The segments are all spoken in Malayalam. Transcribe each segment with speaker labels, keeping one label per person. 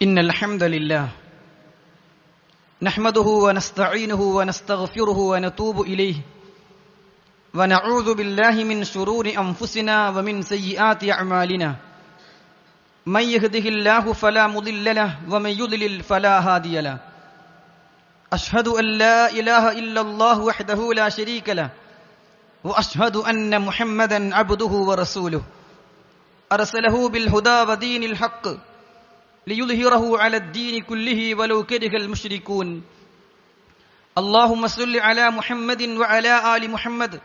Speaker 1: إن الحمد لله نحمده ونستعينه ونستغفره ونتوب إليه ونعوذ بالله من شرور أنفسنا ومن سيئات أعمالنا من يهده الله فلا مضل له ومن يضلل فلا هادي له أشهد أن لا إله إلا الله وحده لا شريك له وأشهد أن محمدا عبده ورسوله أرسله بالهدى ودين الحق ليظهره على الدين كله ولو كره المشركون اللهم صل على محمد وعلى آل محمد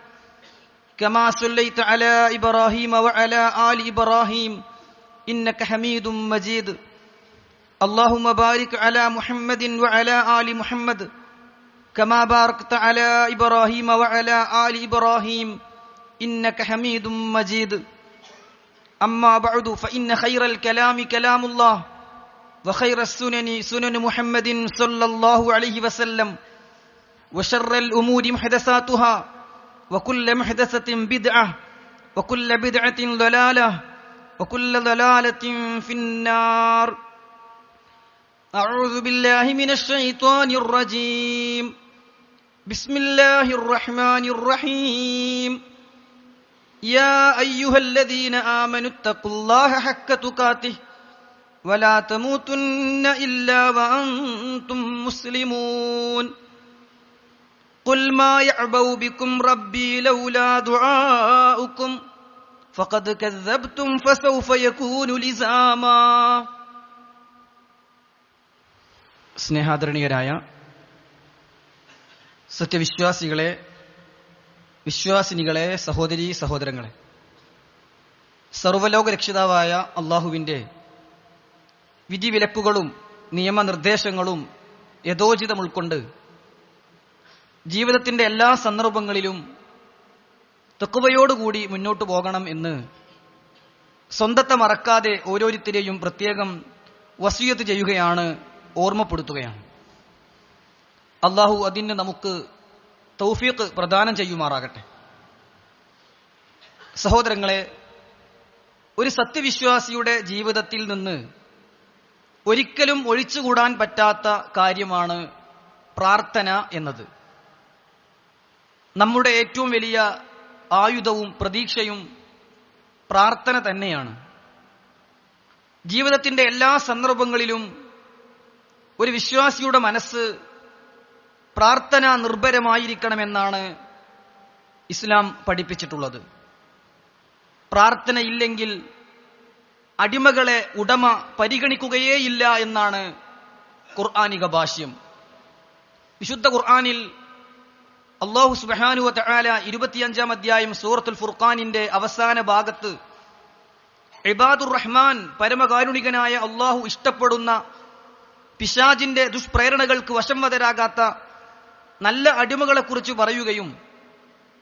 Speaker 1: كما صليت على إبراهيم وعلى آل إبراهيم إنك حميد مجيد اللهم بارك على محمد وعلى آل محمد كما باركت على إبراهيم وعلى آل إبراهيم إنك حميد مجيد أما بعد فإن خير الكلام كلام الله وخير السنن سنن محمد صلى الله عليه وسلم وشر الأمور محدثاتها وكل محدثة بدعة وكل بدعة ضلالة وكل ضلالة في النار أعوذ بالله من الشيطان الرجيم بسم الله الرحمن الرحيم يا أيها الذين آمنوا اتقوا الله حق تقاته ولا تموتن إلا وأنتم مسلمون قل ما يعبأ بكم ربي لولا دعاؤكم فقد كذبتم فسوف يكون لزاما സ്നേഹാദരണീയരായ സത്യവിശ്വാസികളെ, വിശ്വാസിനികളെ, സഹോദരീ സഹോദരങ്ങളെ, സർവ്വലോക രക്ഷിതാവായ അള്ളാഹുവിൻ്റെ വിധിവിലക്കുകളും നിയമനിർദ്ദേശങ്ങളും യഥോചിതം ഉൾക്കൊണ്ട് ജീവിതത്തിന്റെ എല്ലാ സന്ദർഭങ്ങളിലും തഖ്വയോടുകൂടി മുന്നോട്ടു പോകണം എന്ന് സ്വന്തത്തെ മറക്കാതെ ഓരോരുത്തരെയും പ്രത്യേകം വസിയത്ത് ചെയ്യുകയാണ്, ഓർമ്മപ്പെടുത്തുകയാണ്. അള്ളാഹു അതിന് നമുക്ക് തൗഫീഖ് പ്രദാനം ചെയ്യുമാറാകട്ടെ. സഹോദരങ്ങളെ, ഒരു സത്യവിശ്വാസിയുടെ ജീവിതത്തിൽ നിന്ന് ഒരിക്കലും ഒഴിച്ചുകൂടാൻ പറ്റാത്ത കാര്യമാണ് പ്രാർത്ഥന എന്നത്. നമ്മുടെ ഏറ്റവും വലിയ ആയുധവും പ്രതീക്ഷയും പ്രാർത്ഥന തന്നെയാണ്. ജീവിതത്തിന്റെ എല്ലാ സന്ദർഭങ്ങളിലും ഒരു വിശ്വാസിയുടെ മനസ്സ് പ്രാർത്ഥന നിർഭരമായിരിക്കണമെന്നാണ് ഇസ്ലാം പഠിപ്പിച്ചിട്ടുള്ളത്. പ്രാർത്ഥനയില്ലെങ്കിൽ അടിമകളെ ഉടമ പരിഗണിക്കുകയേയില്ല എന്നാണ് ഖുർആനിക ഭാഷ്യം. വിശുദ്ധ ഖുർആനിൽ അല്ലാഹു സുബ്ഹാനഹു വ തആല 25-ാം അധ്യായം സൂറത്തുൽ ഫുർഖാനിന്റെ അവസാന ഭാഗത്ത് ഇബാദുർ റഹ്മാൻ, പരമകാരുണികനായ അല്ലാഹു ഇഷ്ടപ്പെടുന്ന, പിശാചിന്റെ ദുഷ്പ്രേരണകൾക്ക് വശംവദരാകാത്ത നല്ല അടിമകളെക്കുറിച്ച് പറയുകയും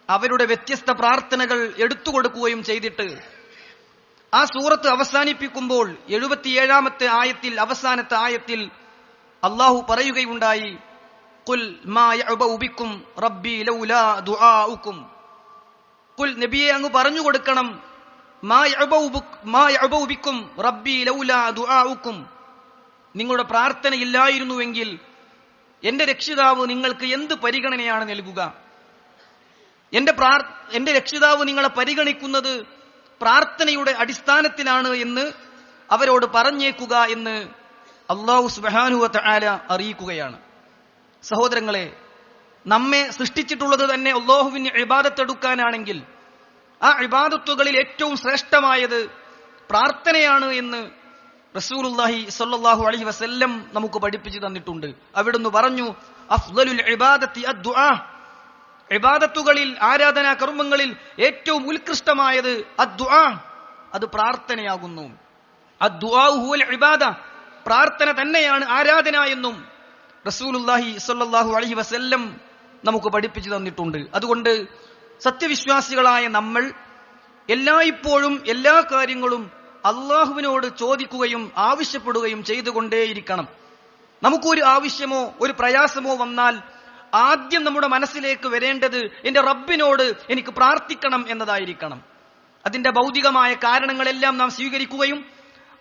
Speaker 1: അവരുടെ വ്യത്യസ്ത പ്രാർത്ഥനകൾ എടുത്തുകൊടുക്കുകയും ചെയ്തിട്ട് ആ സൂറത്ത് അവസാനിപ്പിക്കുമ്പോൾ 77-ാമത്തെ ആയത്തിൽ, അവസാനത്തെ ആയത്തിൽ അല്ലാഹു പറയുകയുണ്ടായി, ഖുൽ മാ യഅബഉ ബിക്കും റബ്ബി ലൗലാ ദുആഉക്കും. ഖുൽ, നബിയെ അങ്ങ് പറഞ്ഞു കൊടുക്കണം, മാ യഅബഉ ബിക്കും റബ്ബി ലൗലാ ദുആഉക്കും. നിങ്ങളുടെ പ്രാർത്ഥന ഇല്ലായിരുന്നുവെങ്കിൽ എന്റെ രക്ഷിതാവ് നിങ്ങൾക്ക് എന്ത് പരിഗണനയാണ് നൽകുക? എന്റെ രക്ഷിതാവ് നിങ്ങളെ പരിഗണിക്കുന്നത് പ്രാർത്ഥനയുടെ അടിസ്ഥാനത്തിലാണ് എന്ന് അവരോട് പറഞ്ഞേക്കുക എന്ന് അല്ലാഹു സുബ്ഹാനഹു വ തആല അറിയിക്കുകയാണ്. സഹോദരങ്ങളെ, നമ്മെ സൃഷ്ടിച്ചിട്ടുള്ളത് തന്നെ അല്ലാഹുവിന് ഇബാദത്ത് എടുക്കാനാണെങ്കിൽ ആ ഇബാദത്തുകളിൽ ഏറ്റവും ശ്രേഷ്ഠമായത് പ്രാർത്ഥനയാണ് എന്ന് റസൂലുള്ളാഹി സ്വല്ലല്ലാഹു അലൈഹി വസല്ലം നമുക്ക് പഠിപ്പിച്ചു തന്നിട്ടുണ്ട്. അവിടുന്ന് പറഞ്ഞു, അഫ്ളലുൽ ഇബാദത്തി അദ്ദുആ. ഇബാദത്തുകളിൽ, ആരാധനാ കർമ്മങ്ങളിൽ ഏറ്റവും ഉത്കൃഷ്ടമായത് അദ്ദുആ, അത് പ്രാർത്ഥനയാകുന്നു. അദ്ദുആ ഹുവൽ ഇബാദ, പ്രാർത്ഥന തന്നെയാണ് ആരാധന എന്നും റസൂലുള്ളാഹി സ്വല്ലല്ലാഹു അലൈഹി വസല്ലം നമുക്ക് പഠിപ്പിച്ചു തന്നിട്ടുണ്ട്. അതുകൊണ്ട് സത്യവിശ്വാസികളായ നമ്മൾ എല്ലായ്പ്പോഴും എല്ലാ കാര്യങ്ങളും അള്ളാഹുവിനോട് ചോദിക്കുകയും ആവശ്യപ്പെടുകയും ചെയ്തുകൊണ്ടേയിരിക്കണം. നമുക്കൊരു ആവശ്യമോ ഒരു പ്രയാസമോ വന്നാൽ ആദ്യം നമ്മുടെ മനസ്സിലേക്ക് വരേണ്ടത് എന്റെ റബ്ബിനോട് എനിക്ക് പ്രാർത്ഥിക്കണം എന്നതായിരിക്കണം. അതിന്റെ ഭൗതികമായ കാരണങ്ങളെല്ലാം നാം സ്വീകരിക്കുകയും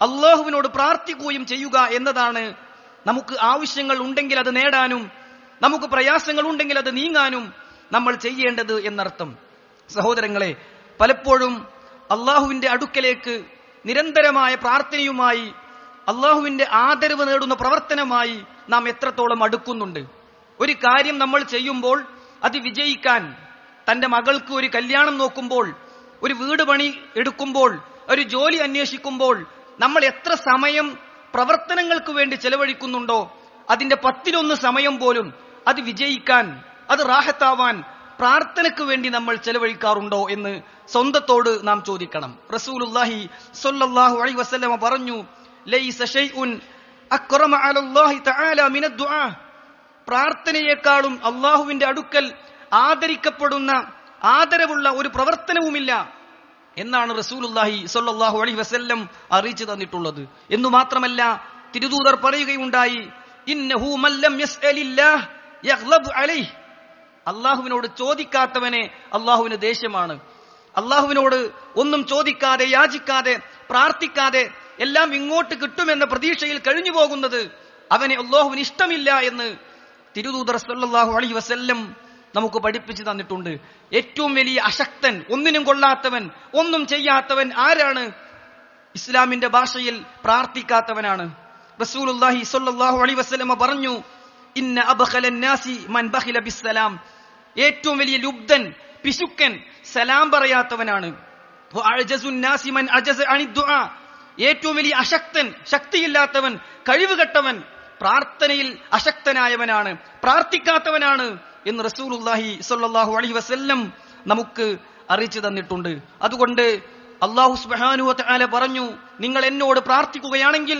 Speaker 1: അള്ളാഹുവിനോട് പ്രാർത്ഥിക്കുകയും ചെയ്യുക എന്നതാണ് നമുക്ക് ആവശ്യങ്ങൾ ഉണ്ടെങ്കിൽ അത് നേടാനും നമുക്ക് പ്രയാസങ്ങൾ ഉണ്ടെങ്കിൽ അത് നീങ്ങാനും നമ്മൾ ചെയ്യേണ്ടത് എന്നർത്ഥം. സഹോദരങ്ങളെ, പലപ്പോഴും അള്ളാഹുവിന്റെ അടുക്കലേക്ക് നിരന്തരമായ പ്രാർത്ഥനയുമായി അള്ളാഹുവിന്റെ ആദരവ് നേടുന്ന പ്രവർത്തനമായി നാം എത്രത്തോളം അടുക്കുന്നുണ്ട്. ഒരു കാര്യം നമ്മൾ ചെയ്യുമ്പോൾ അത് വിജയിക്കാൻ, തന്റെ മകൾക്ക് ഒരു കല്യാണം നോക്കുമ്പോൾ, ഒരു വീട് പണി എടുക്കുമ്പോൾ, ഒരു ജോലി അന്വേഷിക്കുമ്പോൾ നമ്മൾ എത്ര സമയം പ്രവർത്തനങ്ങൾക്ക് വേണ്ടി ചെലവഴിക്കുന്നുണ്ടോ അതിന്റെ 10-1 സമയം പോലും അത് വിജയിക്കാൻ, അത് റാഹത്താവാൻ പ്രാർത്ഥനയ്ക്ക് വേണ്ടി നമ്മൾ ചെലവഴിക്കാറുണ്ടോ എന്ന് സ്വന്തത്തോട് നാം ചോദിക്കണം. റസൂലുള്ളാഹി സ്വല്ലല്ലാഹു അലൈഹി വസല്ലം പറഞ്ഞു, ലൈസ ഷൈഉൻ അക്റമ അലല്ലാഹി തആല മിനദ് ദുആ. പ്രാർത്ഥനയെക്കാളും അള്ളാഹുവിന്റെ അടുക്കൽ ആദരിക്കപ്പെടുന്ന, ആദരവുള്ള ഒരു പ്രവർത്തനവുമില്ല എന്നാണ് റസൂലുള്ളാഹി സ്വല്ലല്ലാഹു അലൈഹി വസല്ലം അറിയിച്ചു തന്നിട്ടുള്ളത്. എന്നു മാത്രമല്ല, തിരുദൂതർ പറയുകയുണ്ടായി, ഇന്നഹു മല്ലം യസ്അലില്ലാഹ് യഗ്ളബ് അലൈഹി. അള്ളാഹുവിനോട് ചോദിക്കാത്തവനെ അള്ളാഹുവിന് ദേഷ്യമാണ്. അള്ളാഹുവിനോട് ഒന്നും ചോദിക്കാതെ, യാചിക്കാതെ, പ്രാർത്ഥിക്കാതെ എല്ലാം ഇങ്ങോട്ട് കിട്ടുമെന്ന പ്രതീക്ഷയിൽ കഴിഞ്ഞു പോകുന്നത് അവനെ അള്ളാഹുവിന് ഇഷ്ടമില്ല എന്ന് തിരുദൂതർ സല്ലല്ലാഹു അലൈഹി വസല്ലം നമുക്ക് പഠിപ്പിച്ചു തന്നിട്ടുണ്ട്. ഏറ്റവും വലിയ അശക്തൻ, ഒന്നിനും കൊള്ളാത്തവൻ, ഒന്നും ചെയ്യാത്തവൻ ആരാണ്? ഇസ്ലാമിന്റെ ഭാഷയിൽ പ്രാർത്ഥിക്കാത്തവനാണ്. റസൂലുള്ളാഹി സ്വല്ലല്ലാഹു അലൈഹി വസല്ലം പറഞ്ഞു, ഇന്ന അബ്ഖലൻ നാസി മൻ ബഖില ബിസ്സലാം. ഏറ്റവും വലിയ ലുബ്ധൻ, പിശുക്കൻ സലാം പറയാത്തവനാണ്. വഅജസുൻ നാസി മൻ അജസ അനിദ് ദുആ. ഏറ്റവും വലിയ അശക്തൻ, ശക്തിയില്ലാത്തവൻ, കഴിവുകെട്ടവൻ പ്രാർത്ഥനയിൽ അശക്തനായവനാണ്, പ്രാർത്ഥിക്കാത്തവനാണ് എന്ന് റസൂലുള്ളാഹി സ്വല്ലല്ലാഹു അലൈഹി വസല്ലം നമുക്ക് അറിയിച്ചു തന്നിട്ടുണ്ട്. അതുകൊണ്ട് അല്ലാഹു സുബ്ഹാനഹു വ തആല പറഞ്ഞു, നിങ്ങൾ എന്നോട് പ്രാർത്ഥിക്കുകയാണെങ്കിൽ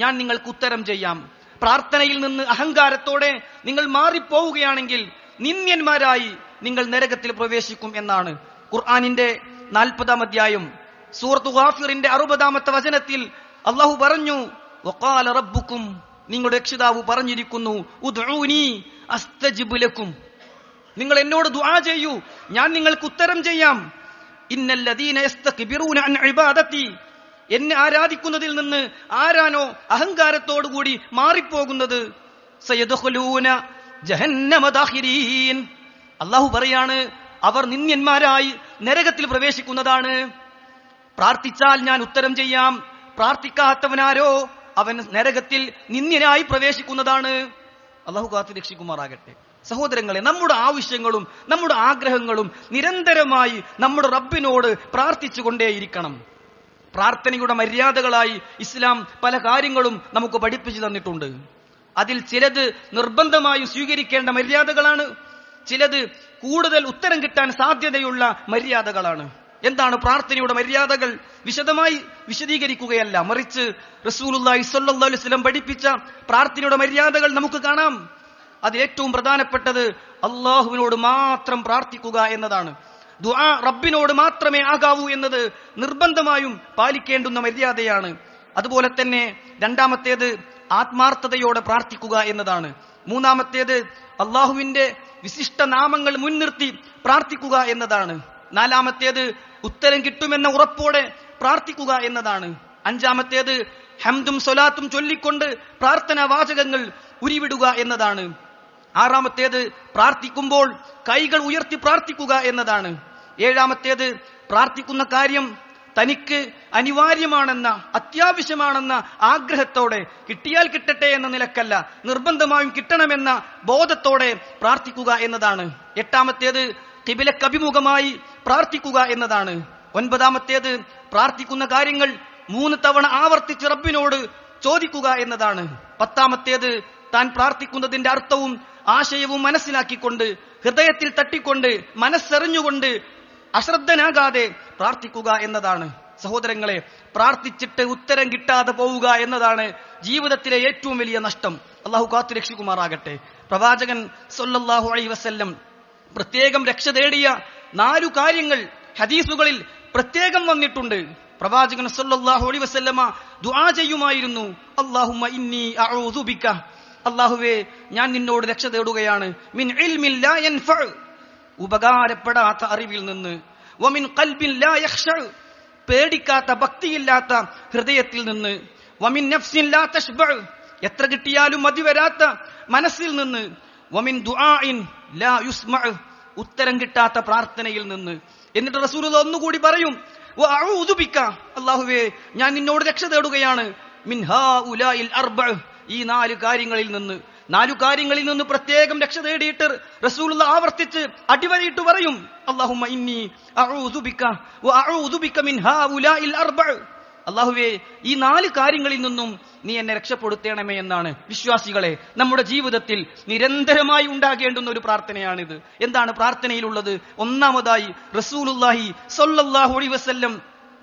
Speaker 1: ഞാൻ നിങ്ങൾക്ക് ഉത്തരം ചെയ്യാം. പ്രാർത്ഥനയിൽ നിന്ന് അഹങ്കാരത്തോടെ നിങ്ങൾ മാറിപ്പോവുകയാണെങ്കിൽ നിന്ദ്യന്മാരായി നിങ്ങൾ നരകത്തിൽ പ്രവേശിക്കും എന്നാണ്. ഖുർആനിന്റെ 40-ാം അധ്യായം സൂറത്ത് ഗാഫിറിന്റെ 60-ാമത്തെ വചനത്തിൽ അല്ലാഹു പറഞ്ഞു, വഖാല റബ്ബുക്കും, നിങ്ങളുടെ രക്ഷിതാവ് പറഞ്ഞിരിക്കുന്നു, ഉദ്ഊനി അസ്തജിബ് ലക്കും. നിങ്ങൾ എന്നോട് ദുആ ചെയ്യൂ, ഞാൻ നിങ്ങൾക്ക് ഉത്തരം ചെയ്യാം. ഇന്നല്ലദീന യസ്തക്ബിറൂന അൻ ഇബാദതി. എന്നെ ആരാധിക്കുന്നതിൽ നിന്ന് ആരാനോ അഹങ്കാരത്തോടുകൂടി മാറിപ്പോകുന്നത്, സയദ്ഖുലൂന ജഹന്നമ ദാഖിരീൻ. അല്ലാഹു പറയാണ്, അവർ നിന്ദ്യന്മാരായി നരകത്തിൽ പ്രവേശിക്കുന്നതാണ്. പ്രാർത്ഥിച്ചാൽ ഞാൻ ഉത്തരം ചെയ്യാം, പ്രാർത്ഥിക്കാത്തവനാരോ അവൻ നരകത്തിൽ നിന്ദ്യനായി പ്രവേശിക്കുന്നതാണ്. അല്ലാഹു കാത്തു രക്ഷിക്കുമാറാകട്ടെ. സഹോദരങ്ങളെ, നമ്മുടെ ആവശ്യങ്ങളും നമ്മുടെ ആഗ്രഹങ്ങളും നിരന്തരമായി നമ്മുടെ റബ്ബിനോട് പ്രാർത്ഥിച്ചുകൊണ്ടേയിരിക്കണം. പ്രാർത്ഥനയുടെ മര്യാദകളായി ഇസ്ലാം പല കാര്യങ്ങളും നമുക്ക് പഠിപ്പിച്ചു തന്നിട്ടുണ്ട്. അതിൽ ചിലത് നിർബന്ധമായും സ്വീകരിക്കേണ്ട മര്യാദകളാണ്, ചിലത് കൂടുതൽ ഉത്തരം കിട്ടാൻ സാധ്യതയുള്ള മര്യാദകളാണ്. എന്താണ് പ്രാർത്ഥനയുടെ മര്യാദകൾ? വിശദമായി വിശദീകരിക്കുകയല്ല, മറിച്ച് റസൂലുള്ളാഹി സ്വല്ലല്ലാഹു അലൈഹി വസല്ലം പഠിപ്പിച്ച പ്രാർത്ഥനയുടെ മര്യാദകൾ നമുക്ക് കാണാം. അതിൽ ഏറ്റവും പ്രധാനപ്പെട്ടത് അള്ളാഹുവിനോട് മാത്രം പ്രാർത്ഥിക്കുക എന്നതാണ്. ദുആ റബ്ബിനോട് മാത്രമേ ആകാവൂ എന്നത് നിർബന്ധമായും പാലിക്കേണ്ടുന്ന മര്യാദയാണ്. അതുപോലെ തന്നെ രണ്ടാമത്തേത് ആത്മാർത്ഥതയോടെ പ്രാർത്ഥിക്കുക എന്നതാണ്. മൂന്നാമത്തേത് അള്ളാഹുവിന്റെ വിശിഷ്ട നാമങ്ങൾ മുൻനിർത്തി പ്രാർത്ഥിക്കുക എന്നതാണ്. നാലാമത്തേത് ഉത്തരം കിട്ടുമെന്ന ഉറപ്പോടെ പ്രാർത്ഥിക്കുക എന്നതാണ്. അഞ്ചാമത്തേത് ഹംദും സ്വലാത്തും ചൊല്ലിക്കൊണ്ട് പ്രാർത്ഥനാ വാചകങ്ങൾ ഉരുവിടുക എന്നതാണ്. ആറാമത്തേത് പ്രാർത്ഥിക്കുമ്പോൾ കൈകൾ ഉയർത്തി പ്രാർത്ഥിക്കുക എന്നതാണ്. ഏഴാമത്തേത് പ്രാർത്ഥിക്കുന്ന കാര്യം തനിക്ക് അനിവാര്യമാണെന്ന, അത്യാവശ്യമാണെന്ന ആഗ്രഹത്തോടെ, കിട്ടിയാൽ കിട്ടട്ടെ എന്ന നിലക്കല്ല, നിർബന്ധമായും കിട്ടണമെന്ന ബോധത്തോടെ പ്രാർത്ഥിക്കുക എന്നതാണ്. എട്ടാമത്തേത് ഖിബിലക്ക് അഭിമുഖമായി പ്രാർത്ഥിക്കുക എന്നതാണ്. ഒൻപതാമത്തേത് പ്രാർത്ഥിക്കുന്ന കാര്യങ്ങൾ 3 തവണ ആവർത്തിച്ച് റബ്ബിനോട് ചോദിക്കുക എന്നതാണ്. പത്താമത്തേത് താൻ പ്രാർത്ഥിക്കുന്നതിന്റെ അർത്ഥവും ആശയവും മനസ്സിലാക്കിക്കൊണ്ട്, ഹൃദയത്തിൽ തട്ടിക്കൊണ്ട്, മനസ്സറിഞ്ഞുകൊണ്ട്, അശ്രദ്ധനാകാതെ പ്രാർത്ഥിക്കുക എന്നതാണ്. സഹോദരങ്ങളെ, പ്രാർത്ഥിച്ചിട്ട് ഉത്തരം കിട്ടാതെ പോവുക എന്നതാണ് ജീവിതത്തിലെ ഏറ്റവും വലിയ നഷ്ടം. അള്ളാഹു കാത്തു രക്ഷിക്കുമാറാകട്ടെ. പ്രവാചകൻ സ്വല്ലല്ലാഹു അലൈഹി വസല്ലം പ്രത്യേകം രക്ഷ തേടിയ 4 കാര്യങ്ങൾ ഹദീസുകളിൽ പ്രത്യേകം വന്നിട്ടുണ്ട്. പ്രവാചകൻ സ്വല്ലല്ലാഹു അലൈഹി വസല്ലമ ദുആ ചെയ്യുമായിരുന്നു, അല്ലാഹുമ്മ ഇന്നി അഊദു ബിക, അല്ലാഹുവേ ഞാൻ നിന്നോട് രക്ഷ തേടുകയാണ്, മിൻ ഇൽമിൻ ലാ യൻഫഉ, ഉപകാരപ്പെടാത്ത അറിവിൽ നിന്ന്, വമിൻ ഖൽബിൻ ലാ യഖ്ശഉ, പേടിക്കാത്ത ഭക്തിയില്ലാത്ത ഹൃദയത്തിൽ നിന്ന്, വമിൻ നഫ്സിൻ ലാ തശ്ബഅ, എത്ര കിട്ടിയാലും മതി വരാത്ത മനസ്സിൽ നിന്ന്, വമിൻ ദുആഇൻ ലാ യുസ്മഅ, ഉത്തരം കിട്ടാത്ത പ്രാർത്ഥനയിൽ നിന്ന്. എന്നിട്ട് റസൂലുള്ളാഹി ഒന്നുകൂടി പറയും, വഅഊദു ബിക, അല്ലാഹുവേ ഞാൻ നിന്നോട് രക്ഷ തേടുകയാണ്, മിൻ ഹാഉലാഇൽ അർബഅ, ഈ 4 കാര്യങ്ങളിൽ നിന്ന്. 4 കാര്യങ്ങളിൽ നിന്ന് പ്രത്യേകം രക്ഷ തേടിയിട്ട് റസൂലുള്ളാഹി ആവർത്തിച്ച് അടിവരയിട്ട് പറയും, അല്ലാഹുമ്മ ഇന്നി അഊദു ബിക വഅഊദു ബിക മിൻ ഹാഉലാഇൽ അർബഅ, അല്ലാഹുവേ ഈ 4 കാര്യങ്ങളിൽ നിന്നും നീ എന്നെ രക്ഷപ്പെടുത്തണമേ എന്നാണ്. വിശ്വാസികളെ, നമ്മുടെ ജീവിതത്തിൽ നിരന്തരമായി ഉണ്ടാകേണ്ടുന്ന ഒരു പ്രാർത്ഥനയാണിത്. എന്താണ് പ്രാർത്ഥനയിലുള്ളത്? ഒന്നാമതായി റസൂലുള്ളാഹി സ്വല്ലല്ലാഹു അലൈഹി വസല്ലം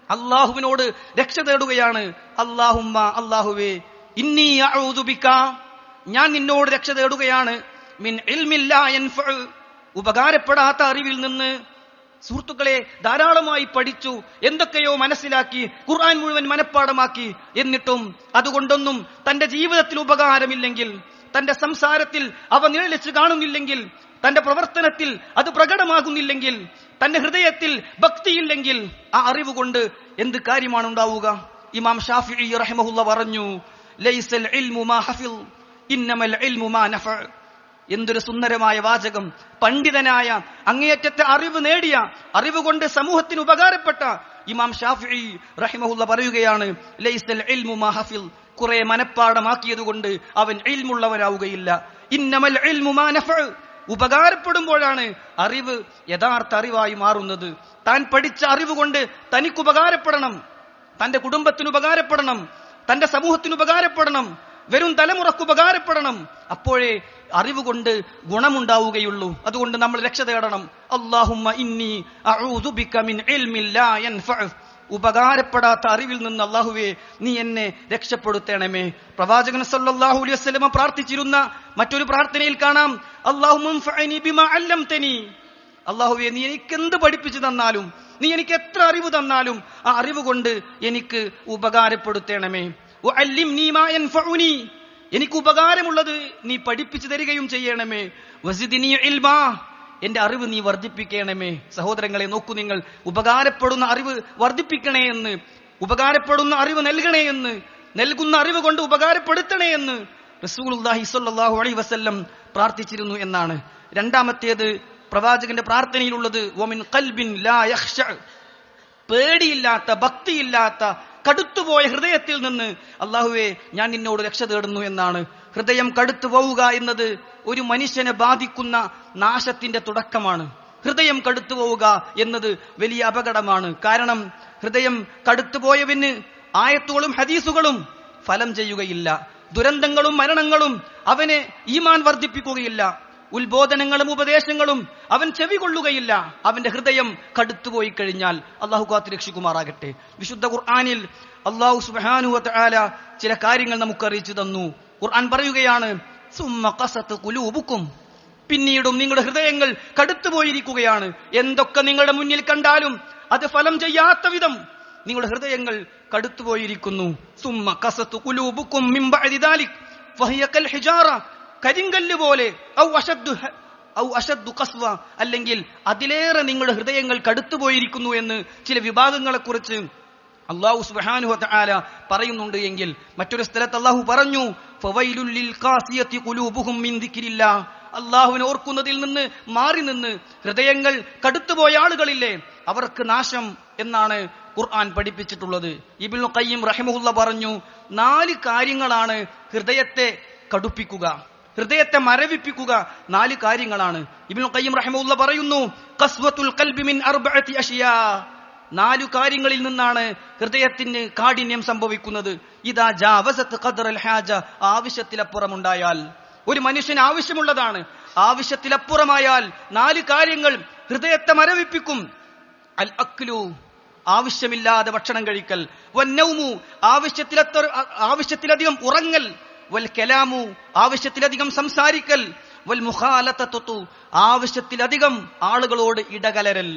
Speaker 1: അല്ലാഹുവിനോട് രക്ഷ തേടുകയാണ്. അല്ലാഹുമ്മ, അല്ലാഹുവേ, ഇന്നി അഊദു ബിക, ഞാൻ നിന്നോട് രക്ഷ തേടുകയാണ്, മിൻ ഇൽമിൻ ലാ യൻഫഉ, ഉപകാരപ്പെടാത്ത അറിവിൽ നിന്ന്. സുഹൃത്തുക്കളെ, ധാരാളമായി പഠിച്ചു, എന്തൊക്കെയോ മനസ്സിലാക്കി, ഖുർആൻ മുഴുവൻ മനഃപ്പാടമാക്കി, എന്നിട്ടും അതുകൊണ്ടൊന്നും തന്റെ ജീവിതത്തിൽ ഉപകാരമില്ലെങ്കിൽ, തന്റെ സംസാരത്തിൽ അവ നിഴലിച്ച് കാണുന്നില്ലെങ്കിൽ, തന്റെ പ്രവർത്തനത്തിൽ അത് പ്രകടമാകുന്നില്ലെങ്കിൽ, തന്റെ ഹൃദയത്തിൽ ഭക്തിയില്ലെങ്കിൽ, ആ അറിവ് കൊണ്ട് എന്ത് കാര്യമാണ് ഉണ്ടാവുക? ഇമാം ഷാഫിഈ റഹിമഹുല്ലാഹ് പറഞ്ഞു, ലൈസൽ ഇൽമു മാ ഹഫിൽ ഇന്നമൽ ഇൽമു മാ നഫഅ. എന്തൊരു സുന്ദരമായ വാചകം! പണ്ഡിതനായ, അങ്ങേയറ്റത്തെ അറിവ് നേടിയ, അറിവ് കൊണ്ട് സമൂഹത്തിന് ഉപകാരപ്പെട്ട ഇമാം ഷാഫിഈ റഹിമഹുല്ലാഹ് പറയുകയാണ്, ലൈസൽ ഇൽമു മാ ഹഫിൽ, കുറെ മനഃപ്പാടമാക്കിയതുകൊണ്ട് അവൻ ഇൽമുള്ളവനാവുകയില്ല. ഇന്നമൽ ഇൽമു മാ നഫഅ, ഉപകാരപ്പെടുമ്പോഴാണ് അറിവ് യഥാർത്ഥ അറിവായി മാറുന്നത്. താൻ പഠിച്ച അറിവ് കൊണ്ട് തനിക്ക് ഉപകാരപ്പെടണം, തന്റെ കുടുംബത്തിന് ഉപകാരപ്പെടണം, തന്റെ സമൂഹത്തിന് ഉപകാരപ്പെടണം, വരും തലമുറക്ക് ഉപകാരപ്പെടണം. അപ്പോഴേ അറിവ് കൊണ്ട് ഗുണമുണ്ടാവുകയുള്ളൂ. അതുകൊണ്ട് നമ്മൾ രക്ഷ തേടണം. അല്ലാഹുമ്മ ഇന്നി അഊദു ബിക മിൻ ഇൽമിൻ ലാ യൻഫഉ, ഉപകാരപ്പെടാത്ത അറിവിൽ നിന്ന് അല്ലാഹുവേ നീ എന്നെ രക്ഷപ്പെടുത്തണമേ. പ്രവാചകൻ സല്ലല്ലാഹു അലൈഹി വസല്ലം പ്രാർത്ഥിച്ചിരുന്ന മറ്റൊരു പ്രാർത്ഥനയിൽ കാണാം, അല്ലാഹുമ്മ അൻഫഅനി ബിമാ അല്ലംതനി, അല്ലാഹുവേ നീ എനിക്ക് എന്ത് പഠിപ്പിച്ചു തന്നാലും, നീ എനിക്ക് എത്ര അറിവ് തന്നാലും ആ അറിവ് കൊണ്ട് എനിക്ക് ഉപകാരപ്പെടുത്തണമേ. വഅല്ലിംനി മാ യൻഫഉനി, എനിക്ക് ഉപകാരമുള്ളത് നീ പഠിപ്പിച്ചു തരികയും ചെയ്യണമേ. വസിദ്നി ഇൽമാ, എന്റെ അറിവ് നീ വർദ്ധിപ്പിക്കണമേ. സഹോദരങ്ങളെ, നോക്കൂ നിങ്ങൾ, ഉപകാരപ്പെടുന്ന അറിവ് വർദ്ധിപ്പിക്കണേ എന്ന്, ഉപകാരപ്പെടുന്ന അറിവ് നൽകണേ എന്ന്, നൽകുന്ന അറിവ് കൊണ്ട് ഉപകാരപ്പെടുത്തണേ എന്ന് റസൂലുള്ളാഹി സ്വല്ലല്ലാഹു അലൈഹി വസല്ലം പ്രാർത്ഥിച്ചിരുന്നു എന്നാണ്. രണ്ടാമത്തേത് പ്രവാചകന്റെ പ്രാർത്ഥനയിലുള്ളത്, വമിൻ ഖൽബിൻ ലാ യഖ്ശ, പേടിയില്ലാത്ത, ഭക്തിയില്ലാത്ത, കടുത്തുപോയ ഹൃദയത്തിൽ നിന്ന് അല്ലാഹുവേ ഞാൻ നിന്നോട് രക്ഷ തേടുന്നു എന്നാണ്. ഹൃദയം കടുത്തു പോവുക എന്നത് ഒരു മനുഷ്യനെ ബാധിക്കുന്ന നാശത്തിന്റെ തുടക്കമാണ്. ഹൃദയം കടുത്തു പോവുക എന്നത് വലിയ അപകടമാണ്. കാരണം ഹൃദയം കടുത്തുപോയവന് ആയത്തുകളും ഹദീസുകളും ഫലം ചെയ്യുകയില്ല, ദുരന്തങ്ങളും മരണങ്ങളും അവന് ഈമാൻ വർദ്ധിപ്പിക്കുകയില്ല, ഉത്ബോധനങ്ങളും ഉപദേശങ്ങളും അവൻ ചെവികൊള്ളുകയില്ല. അവന്റെ ഹൃദയം കടുത്തുപോയി കഴിഞ്ഞാൽ അള്ളാഹു കാത്ത് രക്ഷിക്കുമാറാകട്ടെ. വിശുദ്ധ ഖുർആനിൽ അള്ളാഹു സുബ്ഹാനഹു വ തആല ചില കാര്യങ്ങൾ നമുക്ക് അറിയിച്ചു തന്നു. ഖുർആൻ പറയുകയാണ്, സുമ്മ ഖസത് ഖുലൂബുക്കും, പിന്നീടും നിങ്ങളുടെ ഹൃദയങ്ങൾ കടുത്തുപോയിരിക്കുകയാണ്. എന്തൊക്കെ നിങ്ങളുടെ മുന്നിൽ കണ്ടാലും അത് ഫലം ചെയ്യാത്ത വിധം നിങ്ങളുടെ ഹൃദയങ്ങൾ കടുത്തുപോയിരിക്കുന്നു. സുമ്മ ഖസത് ഖുലൂബുക്കും മിൻ ബഅദി ദാലിക് ഫഹിയ കൽ ഹിജാറ, കരിങ്കല്ല് പോലെ, ഔ അശദ്ദു ഖസ്വ, അല്ലെങ്കിൽ അതിലേറെ നിങ്ങളുടെ ഹൃദയങ്ങൾ കടുത്തുപോയിരിക്കുന്നു എന്ന് ചില വിഭാഗങ്ങളെക്കുറിച്ച് അല്ലാഹു സുബ്ഹാനഹു വ തആല പറയുന്നുണ്ട്. എങ്കിൽ മറ്റൊരു സ്ഥലത്ത് അല്ലാഹു പറഞ്ഞു, ഫവൈലുൽ ലിൽ ഖാസിയതി ഖുലൂബുഹും മിൻ ദിക്രില്ലാ, അല്ലാഹുവിനെ ഓർക്കുന്നതിൽ നിന്ന് മാറി നിന്ന് ഹൃദയങ്ങൾ കടുത്തുപോയ ആളുകളില്ലേ, അവർക്ക് നാശം എന്നാണ് ഖുർആൻ പഠിപ്പിച്ചിട്ടുള്ളത്. ഇബ്നുൽ ഖയ്യിം റഹിമഹുല്ലാഹ് പറഞ്ഞു, 4 കാര്യങ്ങളാണ് ഹൃദയത്തെ കടുപ്പിക്കുക, ഹൃദയത്തെ മരവിപ്പിക്കുക. 4 കാര്യങ്ങളാണ്. ഇബ്നുൽ ഖയ്യിം റഹിമഹുല്ലാഹ് പറയുന്നു, ഖസ്വത്തുൽ ഖൽബി മിൻ അർബഅതി അഷ്യാ, 4 കാര്യങ്ങളിൽ നിന്നാണ് ഹൃദയത്തിന് കാഠിന്യം സംഭവിക്കുന്നത്. ഇദാ ജാവസത് ഖദ്റൽ ഹാജ, ആവശ്യത്തിലപ്പുറമുണ്ടായാൽ, ഒരു മനുഷ്യന് ആവശ്യമുള്ളതാണ്, ആവശ്യത്തിലപ്പുറമായാൽ 4 കാര്യങ്ങൾ ഹൃദയത്തെ മരവിപ്പിക്കും. അൽ അക്ലു, ആവശ്യമില്ലാതെ ഭക്ഷണം കഴിക്കൽ, വന്നൗമു, ആവശ്യത്തിലധികം ഉറങ്ങൽ, വൽ കലാമു, ആവശ്യത്തിലധികം സംസാരിക്കൽ, വൽ മുഖാലതതു, ആവശ്യത്തിലധികം ആളുകളോട് ഇടകലരൽ.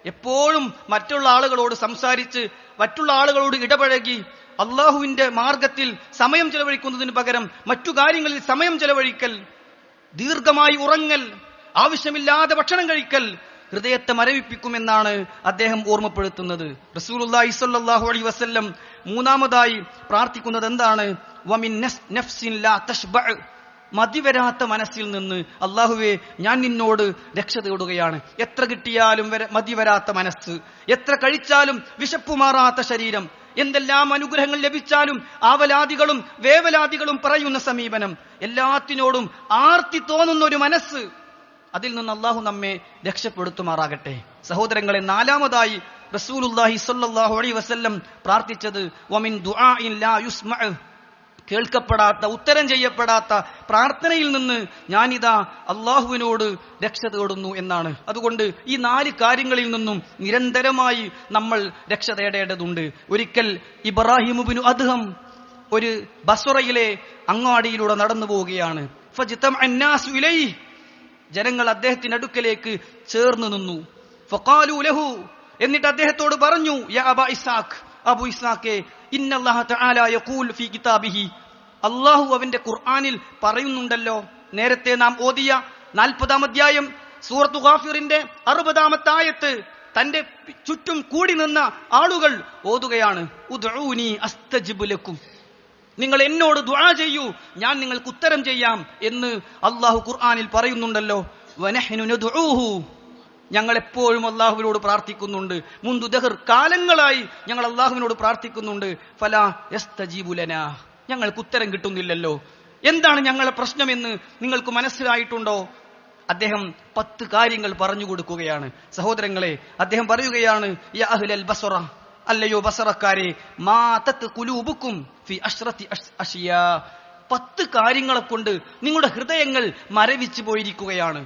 Speaker 1: എപ്പോഴും മറ്റുള്ള ആളുകളോട് സംസാരിച്ച് മറ്റുള്ള ആളുകളോട് ഇടപഴകി അള്ളാഹുവിന്റെ മാർഗത്തിൽ സമയം ചെലവഴിക്കുന്നതിന് പകരം മറ്റു കാര്യങ്ങളിൽ സമയം ചെലവഴിക്കൽ, ദീർഘമായി ഉറങ്ങൽ, ആവശ്യമില്ലാതെ ഭക്ഷണം കഴിക്കൽ, ഹൃദയത്തെ മരവിപ്പിക്കുമെന്നാണ് അദ്ദേഹം ഓർമ്മപ്പെടുത്തുന്നത്. റസൂലുള്ളാഹി സ്വല്ലല്ലാഹു അലൈഹി വസല്ലം മൂന്നാമതായി പ്രാർത്ഥിക്കുന്നത് എന്താണ്? വമിൻ നഫ്സിൻ ലാ തശ്ബഅ, മതിവരാത്ത മനസ്സിൽ നിന്ന് അല്ലാഹുവേ ഞാൻ നിന്നോട് രക്ഷ തേടുകയാണ്. എത്ര കിട്ടിയാലും മതിവരാത്ത മനസ്സ്, എത്ര കഴിച്ചാലും വിശപ്പുമാറാത്ത ശരീരം, എന്തെല്ലാം അനുഗ്രഹങ്ങൾ ലഭിച്ചാലും ആവലാദികളും വേവലാദികളും പറയുന്ന സമീപനം, എല്ലാത്തിനോടും ആർത്തി തോന്നുന്ന ഒരു മനസ്സ്, അതിൽ നിന്ന് അല്ലാഹു നമ്മെ രക്ഷപ്പെടുത്തുമാറാകട്ടെ. സഹോദരങ്ങളെ, നാലാമതായി റസൂലുള്ളാഹി സ്വല്ലല്ലാഹു അലൈഹി വസല്ലം പ്രാർത്ഥിച്ചത് വമിൻ ദുആഇൻ ലാ യുസ്മഅ, കേൾക്കപ്പെടാത്ത, ഉത്തരം ചെയ്യപ്പെടാത്ത പ്രാർത്ഥനയിൽ നിന്ന് ഞാനിതാ അള്ളാഹുവിനോട് രക്ഷ തേടുന്നു എന്നാണ്. അതുകൊണ്ട് ഈ 4 കാര്യങ്ങളിൽ നിന്നും നിരന്തരമായി നമ്മൾ രക്ഷ തേടേണ്ടതുണ്ട്. ഒരിക്കൽ ഇബ്രാഹിം ഇബ്നു അദ്ഹം ഒരു ബസ്റയിലെ അങ്ങാടിയിലൂടെ നടന്നു പോവുകയാണ്. ഫജ്തമഅ അന്നാസു ഇലൈഹി, ജനങ്ങൾ അദ്ദേഹത്തിന്റെ അടുക്കലേക്ക് ചേർന്ന് നിന്നു. ഫഖാലു ലഹു, എന്നിട്ട് അദ്ദേഹത്തോട് പറഞ്ഞു, യാ അബാ ഇസ്ഹാഖ്, അബു ഇസ്ഹാഖേ, ഇന്നല്ലാഹ തആല യഖൂൽ ഫീ കിതാബിഹി, അല്ലാഹു അവന്റെ ഖുർആനിൽ പറയുന്നുണ്ടല്ലോ. നേരത്തെ നാം ഓതിയ 40-ാം അധ്യായം സൂറത്തു ഗാഫിറിന്റെ 60-ാമത്തെ ആയത്ത് തന്റെ ചുറ്റും കൂടി നിന്ന ആളുകൾ ഓതുകയാണ്. ഉദ്ഊനി അസ്തജിബ് ലക്കും, നിങ്ങൾ എന്നോട് ദുആ ചെയ്യൂ, ഞാൻ നിങ്ങൾക്ക് ഉത്തരം ചെയ്യാം എന്ന് അല്ലാഹു ഖുർആനിൽ പറയുന്നുണ്ടല്ലോ. വനഹ്നു നദ്ഊഹു, ഞങ്ങൾ എപ്പോഴും അള്ളാഹുവിനോട് പ്രാർത്ഥിക്കുന്നുണ്ട്. മുൻദു ദഹർ, കാലങ്ങളായി ഞങ്ങൾ അള്ളാഹുവിനോട് പ്രാർത്ഥിക്കുന്നുണ്ട്. ഫലാ യസ്തജീബു ലനാ, ഞങ്ങൾക്ക് ഉത്തരം കിട്ടുന്നില്ലല്ലോ. എന്താണ് ഞങ്ങളുടെ പ്രശ്നമെന്ന് നിങ്ങൾക്ക് മനസ്സിലായിട്ടുണ്ടോ? അദ്ദേഹം 10 കാര്യങ്ങൾ പറഞ്ഞു കൊടുക്കുകയാണ്. സഹോദരങ്ങളെ, അദ്ദേഹം പറയുകയാണ്, യാ അഹ്ലൽ ബസ്റ, അല്ലയോ ബസറക്കാരെ, മാ തത്ഖുലൂബുക്കും ഫി അശ്റതി അഷിയാ, 10 കാര്യങ്ങളെ കൊണ്ട് നിങ്ങളുടെ ഹൃദയങ്ങൾ മരവിച്ചു പോയിരിക്കുകയാണ്.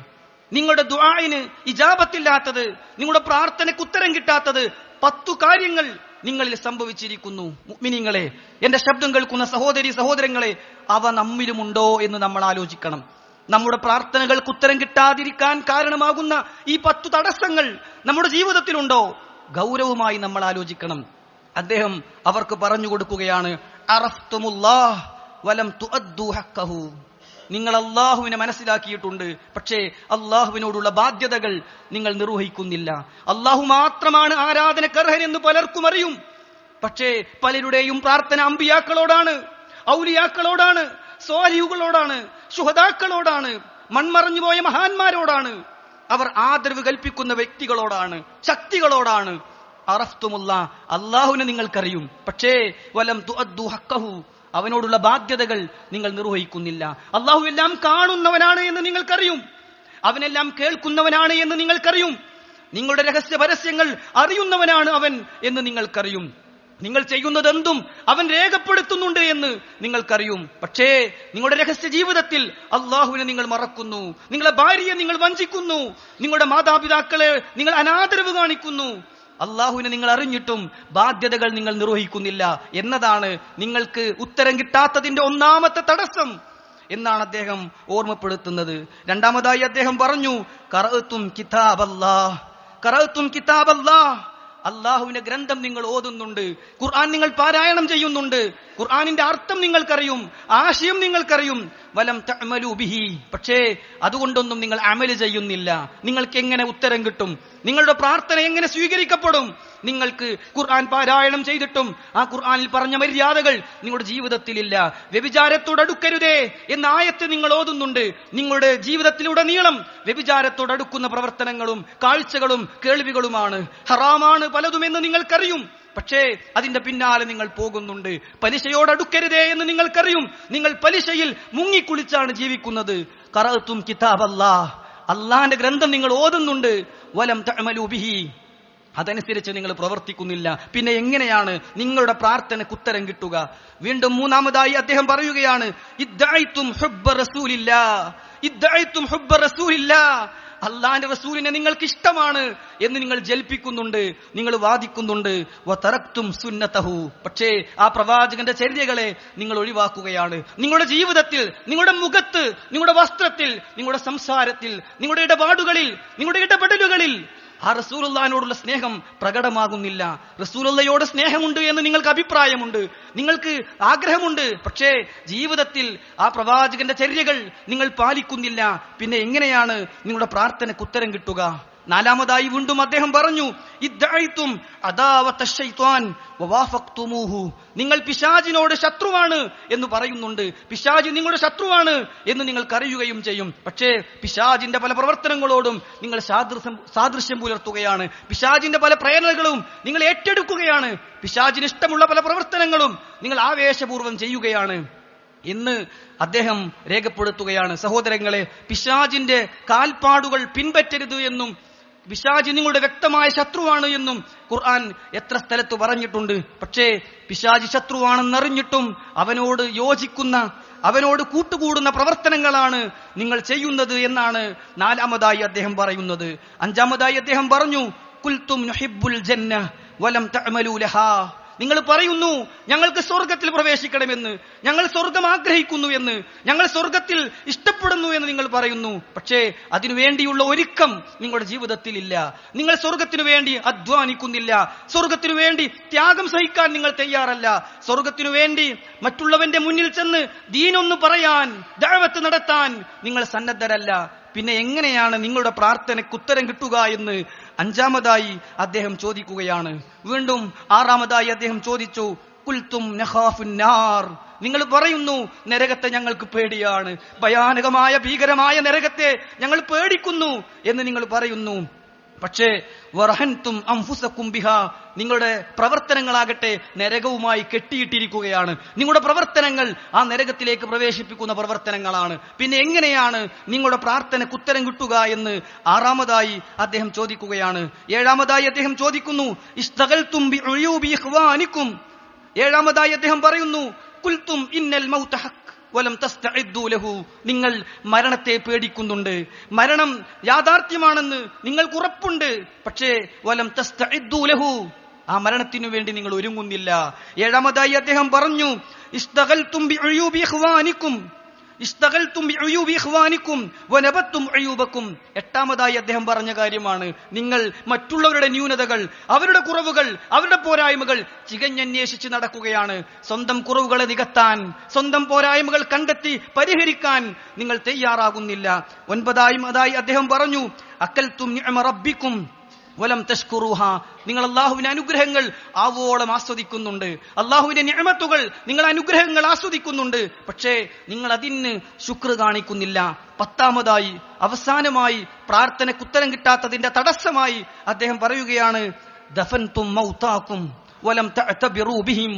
Speaker 1: നിങ്ങളുടെ ദുആഇന് ഇജാബത്തില്ലാത്തത്, നിങ്ങളുടെ പ്രാർത്ഥനയ്ക്ക് ഉത്തരം കിട്ടാത്തത് 10 കാര്യങ്ങൾ നിങ്ങളിൽ സംഭവിച്ചിരിക്കുന്നു. മുഅ്മിനീങ്ങളെ, എന്റെ ശബ്ദം കേൾക്കുന്ന സഹോദരി സഹോദരങ്ങളെ, അവ നമ്മിലുമുണ്ടോ എന്ന് നമ്മൾ ആലോചിക്കണം. നമ്മുടെ പ്രാർത്ഥനകൾക്ക് ഉത്തരം കിട്ടാതിരിക്കാൻ കാരണമാകുന്ന ഈ 10 തടസ്സങ്ങൾ നമ്മുടെ ജീവിതത്തിലുണ്ടോ? ഗൗരവമായി നമ്മൾ ആലോചിക്കണം. അദ്ദേഹം അവർക്ക് പറഞ്ഞു കൊടുക്കുകയാണ്, അറഫ്തുമുല്ലാഹ് വലം തുഅദ്ദു ഹഖ്ഖഹു, നിങ്ങൾ അള്ളാഹുവിനെ മനസ്സിലാക്കിയിട്ടുണ്ട്, പക്ഷേ അള്ളാഹുവിനോടുള്ള ബാധ്യതകൾ നിങ്ങൾ നിർവഹിക്കുന്നില്ല. അള്ളാഹു മാത്രമാണ് ആരാധനക്കർഹൻ എന്ന് പലർക്കും അറിയും. പക്ഷേ പലരുടെയും പ്രാർത്ഥന അമ്പിയാക്കളോടാണ്, ഔലിയാക്കളോടാണ്, സ്വാലിഹുകളോടാണ്, ശുഹദാക്കളോടാണ്, മൺമറഞ്ഞു പോയ മഹാന്മാരോടാണ്, അവർ ആദരവ് കൽപ്പിക്കുന്ന വ്യക്തികളോടാണ്, ശക്തികളോടാണ്. അറഫ്തുമുള്ള, അള്ളാഹുവിനെ നിങ്ങൾക്കറിയും, പക്ഷേ വലം തുഅദ്ദു ഹഖ്ഖഹു, അവനോടുള്ള ബാധ്യതകൾ നിങ്ങൾ നിർവഹിക്കുന്നില്ല. അള്ളാഹു എല്ലാം കാണുന്നവനാണ് എന്ന് നിങ്ങൾക്കറിയും, അവനെല്ലാം കേൾക്കുന്നവനാണ് എന്ന് നിങ്ങൾക്കറിയും, നിങ്ങളുടെ രഹസ്യ പരസ്യങ്ങൾ അറിയുന്നവനാണ് അവൻ എന്ന് നിങ്ങൾക്കറിയും, നിങ്ങൾ ചെയ്യുന്നതെന്തും അവൻ രേഖപ്പെടുത്തുന്നുണ്ട് എന്ന് നിങ്ങൾക്കറിയും. പക്ഷേ നിങ്ങളുടെ രഹസ്യ ജീവിതത്തിൽ അള്ളാഹുവിനെ നിങ്ങൾ മറക്കുന്നു, നിങ്ങളുടെ ഭാര്യയെ നിങ്ങൾ വഞ്ചിക്കുന്നു, നിങ്ങളുടെ മാതാപിതാക്കളെ നിങ്ങൾ അനാദരവ് കാണിക്കുന്നു. അള്ളാഹുവിനെ നിങ്ങൾ അറിഞ്ഞിട്ടും ബാധ്യതകൾ നിങ്ങൾ നിർവഹിക്കുന്നില്ല എന്നതാണ് നിങ്ങൾക്ക് ഉത്തരം കിട്ടാത്തതിന്റെ ഒന്നാമത്തെ തടസ്സം എന്നാണ് അദ്ദേഹം ഓർമ്മപ്പെടുത്തുന്നത്. രണ്ടാമതായി അദ്ദേഹം പറഞ്ഞു, ഖറഅതും കിതാബല്ലാഹ്, ഖറഅതും കിതാബല്ലാഹ്, അള്ളാഹുവിന്റെ ഗ്രന്ഥം നിങ്ങൾ ഓതുന്നുണ്ട്, ഖുർആൻ നിങ്ങൾ പാരായണം ചെയ്യുന്നുണ്ട്, ഖുർആനിന്റെ അർത്ഥം നിങ്ങൾക്കറിയും, ആശയം നിങ്ങൾക്കറിയും. വലം തഅമലു ബിഹി, പക്ഷേ അതുകൊണ്ടൊന്നും നിങ്ങൾ അമല് ചെയ്യുന്നില്ല. നിങ്ങൾക്ക് എങ്ങനെ ഉത്തരം കിട്ടും? നിങ്ങളുടെ പ്രാർത്ഥന എങ്ങനെ സ്വീകരിക്കപ്പെടും? നിങ്ങൾക്ക് ഖുർആൻ പാരായണം ചെയ്തിട്ടും ആ ഖുർആനിൽ പറഞ്ഞ മര്യാദകൾ നിങ്ങളുടെ ജീവിതത്തിലില്ല. വ്യഭിചാരത്തോടടുക്കരുതേ എന്ന ആയത്ത് നിങ്ങൾ ഓതുന്നുണ്ട്, നിങ്ങളുടെ ജീവിതത്തിലുടനീളം വ്യഭിചാരത്തോടടുക്കുന്ന പ്രവർത്തനങ്ങളും കാഴ്ചകളും കേൾവികളുമാണ്, ഹറാമാണ് പലതുമെന്ന് നിങ്ങൾക്കറിയും. പക്ഷേ അതിന്റെ പിന്നാലെ നിങ്ങൾ പോകുന്നുണ്ട്. പലിശയോടടുക്കരുതേ എന്ന് നിങ്ങൾക്കറിയും, നിങ്ങൾ പലിശയിൽ മുങ്ങിക്കുളിച്ചാണ് ജീവിക്കുന്നത്. ഖറഅതും കിതാബല്ലാഹ്, അള്ളാന്റെ ഗ്രന്ഥം നിങ്ങൾ ഓതുന്നുണ്ട്, വലം തഅമലു ബിഹി, അതനുസരിച്ച് നിങ്ങൾ പ്രവർത്തിക്കുന്നില്ല. പിന്നെ എങ്ങനെയാണ് നിങ്ങളുടെ പ്രാർത്ഥനയ്ക്ക് ഉത്തരം കിട്ടുക? വീണ്ടും മൂന്നാമതായി അദ്ദേഹം പറയുകയാണ്, ഇദ്ദഅയ്തും ഹുബ്ബ റസൂലില്ലാഹ്, ഇദ്ദഅയ്തും ഹുബ്ബ റസൂലില്ലാഹ്, അള്ളാന്റെ റസൂലിനെ നിങ്ങൾക്ക് ഇഷ്ടമാണ് എന്ന് നിങ്ങൾ ജൽപ്പിക്കുന്നുണ്ട്, നിങ്ങൾ വാദിക്കുന്നുണ്ട്. വതറക്തും സുന്നതഹു, പക്ഷേ ആ പ്രവാചകന്റെ ചര്യകളെ നിങ്ങൾ ഒഴിവാക്കുകയാണ്. നിങ്ങളുടെ ജീവിതത്തിൽ, നിങ്ങളുടെ മുഖത്ത്, നിങ്ങളുടെ വസ്ത്രത്തിൽ, നിങ്ങളുടെ സംസാരത്തിൽ, നിങ്ങളുടെ ഇടപാടുകളിൽ, നിങ്ങളുടെ ഇടപെടലുകളിൽ ആ റസൂലുള്ളാഹിനോടുള്ള സ്നേഹം പ്രകടമാകുന്നില്ല. റസൂലുള്ളാഹിയോട് സ്നേഹമുണ്ട് എന്ന് നിങ്ങൾക്ക് അഭിപ്രായമുണ്ട്, നിങ്ങൾക്ക് ആഗ്രഹമുണ്ട്, പക്ഷേ ജീവിതത്തിൽ ആ പ്രവാചകന്റെ ചര്യകൾ നിങ്ങൾ പാലിക്കുന്നില്ല. പിന്നെ എങ്ങനെയാണ് നിങ്ങളുടെ പ്രാർത്ഥനയ്ക്ക് ഉത്തരം കിട്ടുക? നാലാമതായി വീണ്ടും അദ്ദേഹം പറഞ്ഞു, ഇദ്ദഅയ്തും അദാവത ശൈത്വാൻ വവാഫഖ്തുമൂഹു, നിങ്ങൾ പിശാചിനോട് ശത്രുവാണ് എന്ന് പറയുന്നുണ്ട്, പിശാച് നിങ്ങളുടെ ശത്രുവാണ് എന്ന് നിങ്ങൾക്കറിയുകയും ചെയ്യും. പക്ഷേ പിശാചിന്റെ പല പ്രവർത്തനങ്ങളോടും നിങ്ങൾ സാദൃശ്യം പുലർത്തുകയാണ്, പിശാചിന്റെ പല പ്രേരണകളും നിങ്ങൾ ഏറ്റെടുക്കുകയാണ്, പിശാചിന് ഇഷ്ടമുള്ള പല പ്രവർത്തനങ്ങളും നിങ്ങൾ ആവേശപൂർവ്വം ചെയ്യുകയാണ് എന്ന് അദ്ദേഹം രേഖപ്പെടുത്തുകയാണ്. സഹോദരങ്ങളെ, പിശാചിന്റെ കാൽപ്പാടുകൾ പിൻപറ്റരുത് എന്നും പിശാച് നിങ്ങളുടെ വ്യക്തമായ ശത്രുവാണ് എന്നും ഖുർആൻ എത്ര സ്ഥലത്ത് പറഞ്ഞിട്ടുണ്ട്. പക്ഷേ പിശാച് ശത്രുവാണെന്നറിഞ്ഞിട്ടും അവനോട് യോജിക്കുന്ന, അവനോട് കൂട്ടുകൂടുന്ന പ്രവർത്തനങ്ങളാണ് നിങ്ങൾ ചെയ്യുന്നത് എന്നാണ് നാലാമതായി അദ്ദേഹം പറയുന്നത്. അഞ്ചാമതായി അദ്ദേഹം പറഞ്ഞു, ഖുൽതും നുഹിബ്ബുൽ ജന്ന വലം തഅമലൂ ലഹാ, നിങ്ങൾ പറയുന്നു ഞങ്ങൾക്ക് സ്വർഗത്തിൽ പ്രവേശിക്കണമെന്ന്, ഞങ്ങൾ സ്വർഗം ആഗ്രഹിക്കുന്നു എന്ന്, ഞങ്ങൾ സ്വർഗത്തിൽ ഇഷ്ടപ്പെടുന്നു എന്ന് നിങ്ങൾ പറയുന്നു. പക്ഷേ അതിനുവേണ്ടിയുള്ള ഒരുക്കം നിങ്ങളുടെ ജീവിതത്തിൽ ഇല്ല. നിങ്ങൾ സ്വർഗത്തിനു വേണ്ടി അധ്വാനിക്കുന്നില്ല, സ്വർഗത്തിനു വേണ്ടി ത്യാഗം സഹിക്കാൻ നിങ്ങൾ തയ്യാറല്ല, സ്വർഗത്തിനു വേണ്ടി മറ്റുള്ളവന്റെ മുന്നിൽ ചെന്ന് ദീനൊന്ന് പറയാൻ, ദഅവത്ത് നടത്താൻ നിങ്ങൾ സന്നദ്ധരല്ല. പിന്നെ എങ്ങനെയാണ് നിങ്ങളുടെ പ്രാർത്ഥനയ്ക്ക് ഉത്തരം കിട്ടുക എന്ന് അഞ്ചാമതായി അദ്ദേഹം ചോദിക്കുകയാണ്. വീണ്ടും ആറാമതായി അദ്ദേഹം ചോദിച്ചു, ഖുൽതും നഖാഫുൻ നാർ, നിങ്ങൾ പറയുന്നു നരകത്തെ ഞങ്ങൾക്ക് പേടിയാണ്, ഭയാനകമായ ഭീകരമായ നരകത്തെ ഞങ്ങൾ പേടിക്കുന്നു എന്ന് നിങ്ങൾ പറയുന്നു. പക്ഷേ വറഹൻതും അൻഫുസകും ബിഹാ, നിങ്ങളുടെ പ്രവർത്തനങ്ങളാകട്ടെ നരകവുമായി കെട്ടിയിട്ടിരിക്കുകയാണ്, നിങ്ങളുടെ പ്രവർത്തനങ്ങൾ ആ നരകത്തിലേക്ക് പ്രവേശിപ്പിക്കുന്ന പ്രവർത്തനങ്ങളാണ്. പിന്നെ എങ്ങനെയാണ് നിങ്ങളുടെ പ്രാർത്ഥനയ്ക്ക് ഉത്തരം കിട്ടുക എന്ന് ആറാമതായി അദ്ദേഹം ചോദിക്കുകയാണ്. ഏഴാമതായി അദ്ദേഹം ചോദിക്കുന്നു, ഇസ്തഗൽതും ബിഉയൂബി ഇഖ്വാനികും, ഏഴാമതായി അദ്ദേഹം പറയുന്നു, ഖുൽതും ഇന്നൽ മൗത ഹഖ് വലം തസ്തഇദ്ദൂ ലഹു, നിങ്ങൾ മരണത്തെ പേടിക്കുന്നുണ്ട്, മരണം യാഥാർത്ഥ്യമാണെന്ന് നിങ്ങൾക്ക് ഉറപ്പുണ്ട്, പക്ഷേ വലം തസ്തഇദ്ദൂ ലഹു, ആ മരണത്തിനു വേണ്ടി നിങ്ങൾ ഒരുങ്ങുന്നില്ല. ഏഴാമതായി അദ്ദേഹം പറഞ്ഞു, ഇസ്തഗൽതും ബിഉയൂബി ഇഖ്വാനികും വനബത്തും അയ്യൂബക്കും. എട്ടാമതായി അദ്ദേഹം പറഞ്ഞ കാര്യമാണ്, നിങ്ങൾ മറ്റുള്ളവരുടെ ന്യൂനതകൾ, അവരുടെ കുറവുകൾ, അവരുടെ പോരായ്മകൾ ചികഞ്ഞന്വേഷിച്ച് നടക്കുകയാണ്. സ്വന്തം കുറവുകളെ നികത്താൻ, സ്വന്തം പോരായ്മകൾ കണ്ടെത്തി പരിഹരിക്കാൻ നിങ്ങൾ തയ്യാറാകുന്നില്ല. ഒൻപതാമതായി അദ്ദേഹം പറഞ്ഞു, അക്കൽതും നിഅമ റബ്ബിക്കും വലം തഷ്കുറുഹ, നിങ്ങൾ അള്ളാഹുവിന്റെ അനുഗ്രഹങ്ങൾ ആവോളം ആസ്വദിക്കുന്നുണ്ട്, അള്ളാഹുവിന്റെ നിഅമത്തുകൾ, നിങ്ങൾ അനുഗ്രഹങ്ങൾ ആസ്വദിക്കുന്നുണ്ട്, പക്ഷേ നിങ്ങൾ അതിന് ശുക്ർ കാണിക്കുന്നില്ല. പത്താമതായി അവസാനമായി പ്രാർത്ഥനയ്ക്ക് ഉത്തരം കിട്ടാത്തതിന്റെ തടസ്സമായി അദ്ദേഹം പറയുകയാണ്, ദഫൻതും മൗതാക്കും വലം തഅതബിറൂ ബിഹിം,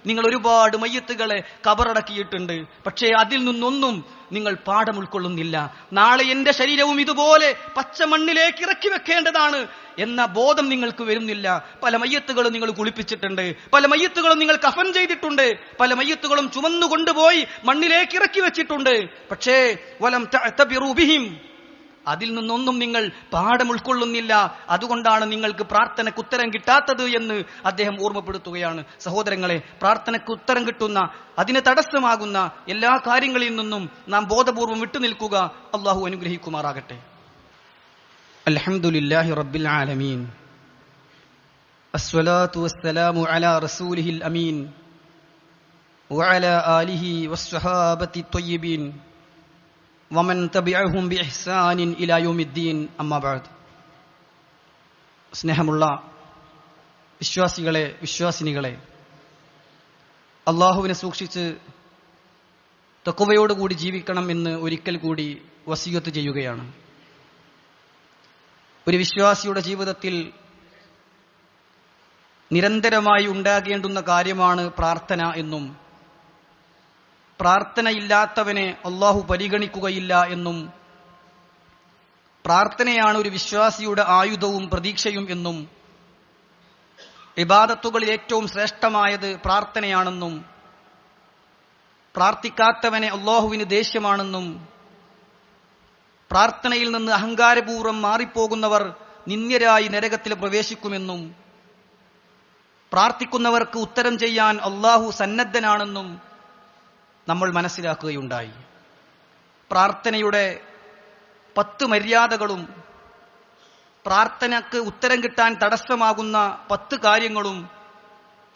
Speaker 1: നിങ്ങൾ ഒരുപാട് മയ്യത്തുകളെ കബറടക്കിയിട്ടുണ്ട്, പക്ഷേ അതിൽ നിന്നൊന്നും നിങ്ങൾ പാഠം ഉൾക്കൊള്ളുന്നില്ല. നാളെ എന്റെ ശരീരവും ഇതുപോലെ പച്ച മണ്ണിലേക്ക് ഇറക്കി വെക്കേണ്ടതാണ് എന്ന ബോധം നിങ്ങൾക്ക് വരുന്നില്ല. പല മയ്യത്തുകളും നിങ്ങൾ കുളിപ്പിച്ചിട്ടുണ്ട്, പല മയ്യത്തുകളും നിങ്ങൾ കഫൻ ചെയ്തിട്ടുണ്ട്, പല മയ്യത്തുകളും ചുമന്നു കൊണ്ടുപോയി മണ്ണിലേക്ക് ഇറക്കി വെച്ചിട്ടുണ്ട്, പക്ഷേ വലം തഅതബിറൂ ബിഹിം, അതിൽ നിന്നൊന്നും നിങ്ങൾ പാഠം ഉൾക്കൊള്ളുന്നില്ല. അതുകൊണ്ടാണ് നിങ്ങൾക്ക് പ്രാർത്ഥനയ്ക്ക് ഉത്തരം കിട്ടാത്തത് എന്ന് അദ്ദേഹം ഓർമ്മപ്പെടുത്തുകയാണ്. സഹോദരങ്ങളെ, പ്രാർത്ഥനയ്ക്ക് ഉത്തരം കിട്ടുന്ന, അതിന് തടസ്സമാകുന്ന എല്ലാ കാര്യങ്ങളിൽ നിന്നും നാം ബോധപൂർവം വിട്ടുനിൽക്കുക. അള്ളാഹു അനുഗ്രഹിക്കുമാറാകട്ടെ. അൽഹംദുലില്ലാഹി റബ്ബിൽ ആലമീൻ, അസ്സലാത്തു വസ്സലാമു അലാ റസൂലിഹിൽ അമീൻ വഅലാ ആലിഹി വസ്സഹാബത്തി ത്വയ്യിബീൻ വമൻ തബിഅഹും ബിഇഹ്സാനിൻ ഇലാ യൗമിദ്ദീൻ, അമ്മാ ബഅദ്. സ്നേഹമുള്ള വിശ്വാസികളെ, വിശ്വാസിനികളെ, അള്ളാഹുവിനെ സൂക്ഷിച്ച് തഖ്വയോടുകൂടി ജീവിക്കണം എന്ന് ഒരിക്കൽ കൂടി വസിയത്ത് ചെയ്യുകയാണ്. ഒരു വിശ്വാസിയുടെ ജീവിതത്തിൽ നിരന്തരമായി ഉണ്ടാകേണ്ടുന്ന കാര്യമാണ് പ്രാർത്ഥന എന്നും പ്രാർത്ഥനയില്ലാത്തവനെ അള്ളാഹു പരിഗണിക്കുകയില്ല എന്നും പ്രാർത്ഥനയാണ് ഒരു വിശ്വാസിയുടെ ആയുധവും പ്രതീക്ഷയും എന്നും ഇബാദത്തുകളിൽ ഏറ്റവും ശ്രേഷ്ഠമായത് പ്രാർത്ഥനയാണെന്നും പ്രാർത്ഥിക്കാത്തവനെ അള്ളാഹുവിന് ദേഷ്യമാണെന്നും പ്രാർത്ഥനയിൽ നിന്ന് അഹങ്കാരപൂർവ്വം മാറിപ്പോകുന്നവർ നിന്ദ്യരായി നരകത്തിൽ പ്രവേശിക്കുമെന്നും പ്രാർത്ഥിക്കുന്നവർക്ക് ഉത്തരം ചെയ്യാൻ അള്ളാഹു സന്നദ്ധനാണെന്നും നമ്മൾ മനസ്സിലാക്കുകയുണ്ടായി. പ്രാർത്ഥനയുടെ 10 മര്യാദകളും പ്രാർത്ഥനയ്ക്ക് ഉത്തരം കിട്ടാൻ തടസ്സമാകുന്ന 10 കാര്യങ്ങളും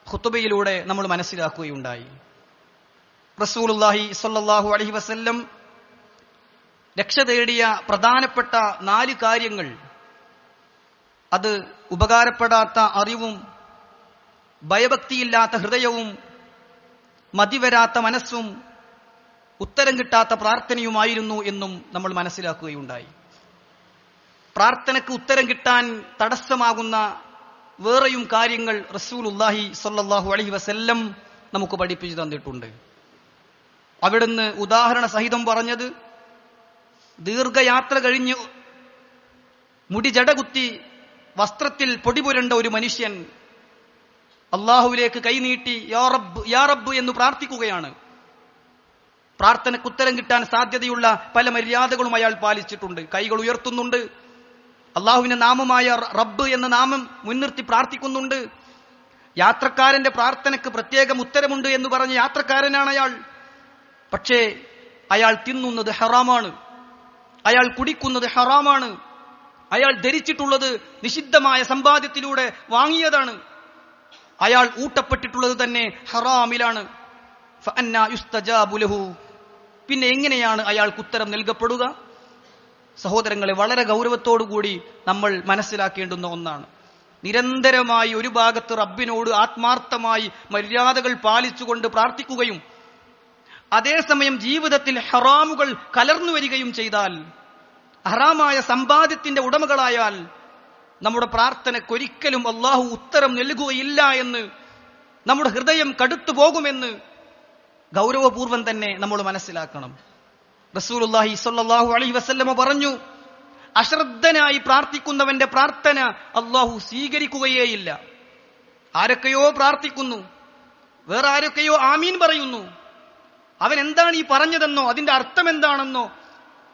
Speaker 1: ഖുതുബയിലൂടെ നമ്മൾ മനസ്സിലാക്കുകയുണ്ടായി. റസൂലുള്ളാഹി സ്വല്ലല്ലാഹു അലൈഹി വസല്ലം രക്ഷ തേടിയ പ്രധാനപ്പെട്ട 4 കാര്യങ്ങൾ അത് ഉപകാരപ്പെടാത്ത അറിവും ഭയഭക്തിയില്ലാത്ത ഹൃദയവും മതിവരാത്ത മനസ്സും ഉത്തരം കിട്ടാത്ത പ്രാർത്ഥനയുമായിരുന്നു എന്നും നമ്മൾ മനസ്സിലാക്കുകയുണ്ടായി. പ്രാർത്ഥനയ്ക്ക് ഉത്തരം കിട്ടാൻ തടസ്സമാകുന്ന വേറെയും കാര്യങ്ങൾ റസൂലുള്ളാഹി സ്വല്ലല്ലാഹു അലൈഹി വസല്ലം നമുക്ക് പഠിപ്പിച്ചു തന്നിട്ടുണ്ട്. അവിടുന്ന് ഉദാഹരണ സഹിതം പറഞ്ഞത്, ദീർഘയാത്ര കഴിഞ്ഞ് മുടി ജടകുത്തി വസ്ത്രത്തിൽ പൊടിപുരണ്ട ഒരു മനുഷ്യൻ അള്ളാഹുവിലേക്ക് കൈനീട്ടി യാ റബ്ബ് യാ റബ്ബ് എന്ന് പ്രാർത്ഥിക്കുകയാണ്. പ്രാർത്ഥനയ്ക്ക് ഉത്തരം കിട്ടാൻ സാധ്യതയുള്ള പല മര്യാദകളും അയാൾ പാലിച്ചിട്ടുണ്ട്. കൈകൾ ഉയർത്തുന്നുണ്ട്, അള്ളാഹുവിന്റെ നാമമായ റബ്ബ് എന്ന നാമം മുൻനിർത്തി പ്രാർത്ഥിക്കുന്നുണ്ട്. യാത്രക്കാരന്റെ പ്രാർത്ഥനയ്ക്ക് പ്രത്യേകം ഉത്തരമുണ്ട് എന്ന് പറഞ്ഞ യാത്രക്കാരനാണ് അയാൾ. പക്ഷേ അയാൾ തിന്നുന്നത് ഹറാമാണ്, അയാൾ കുടിക്കുന്നത് ഹറാമാണ്, അയാൾ ധരിച്ചിട്ടുള്ളത് നിഷിദ്ധമായ സമ്പാദ്യത്തിലൂടെ വാങ്ങിയതാണ്, അയാൾ ഊട്ടപ്പെട്ടിട്ടുള്ളത് തന്നെ ഹറാമിലാണ്. ഫഅന്നാ യുസ്തജാബു ലഹു, പിന്നെ എങ്ങനെയാണ് അയാൾക്ക് ഉത്തരം നൽകപ്പെടുക? സഹോദരങ്ങളെ, വളരെ ഗൗരവത്തോടുകൂടി നമ്മൾ മനസ്സിലാക്കേണ്ടുന്ന ഒന്നാണ്. നിരന്തരമായി ഒരു ഭാഗത്ത് റബ്ബിനോട് ആത്മാർത്ഥമായി മര്യാദകൾ പാലിച്ചുകൊണ്ട് പ്രാർത്ഥിക്കുകയും അതേസമയം ജീവിതത്തിൽ ഹറാമുകൾ കലർന്നു വരികയും ചെയ്താൽ, ഹറാമായ സമ്പാദ്യത്തിന്റെ ഉടമകളായാൽ നമ്മുടെ പ്രാർത്ഥനയ്ക്കൊരിക്കലും അള്ളാഹു ഉത്തരം നൽകുകയില്ല എന്ന്, നമ്മുടെ ഹൃദയം കടുത്തു പോകുമെന്ന് ഗൗരവപൂർവം തന്നെ നമ്മൾ മനസ്സിലാക്കണം. റസൂലുള്ളാഹി സ്വല്ലല്ലാഹു അലൈഹി വസല്ലമ പറഞ്ഞു, അശ്രദ്ധനായി പ്രാർത്ഥിക്കുന്നവന്റെ പ്രാർത്ഥന അള്ളാഹു സ്വീകരിക്കുകയേയില്ല. ആരൊക്കെയോ പ്രാർത്ഥിക്കുന്നു, വേറെ ആരൊക്കെയോ ആമീൻ പറയുന്നു. അവൻ എന്താണ് ഈ പറഞ്ഞതെന്നോ അതിന്റെ അർത്ഥം എന്താണെന്നോ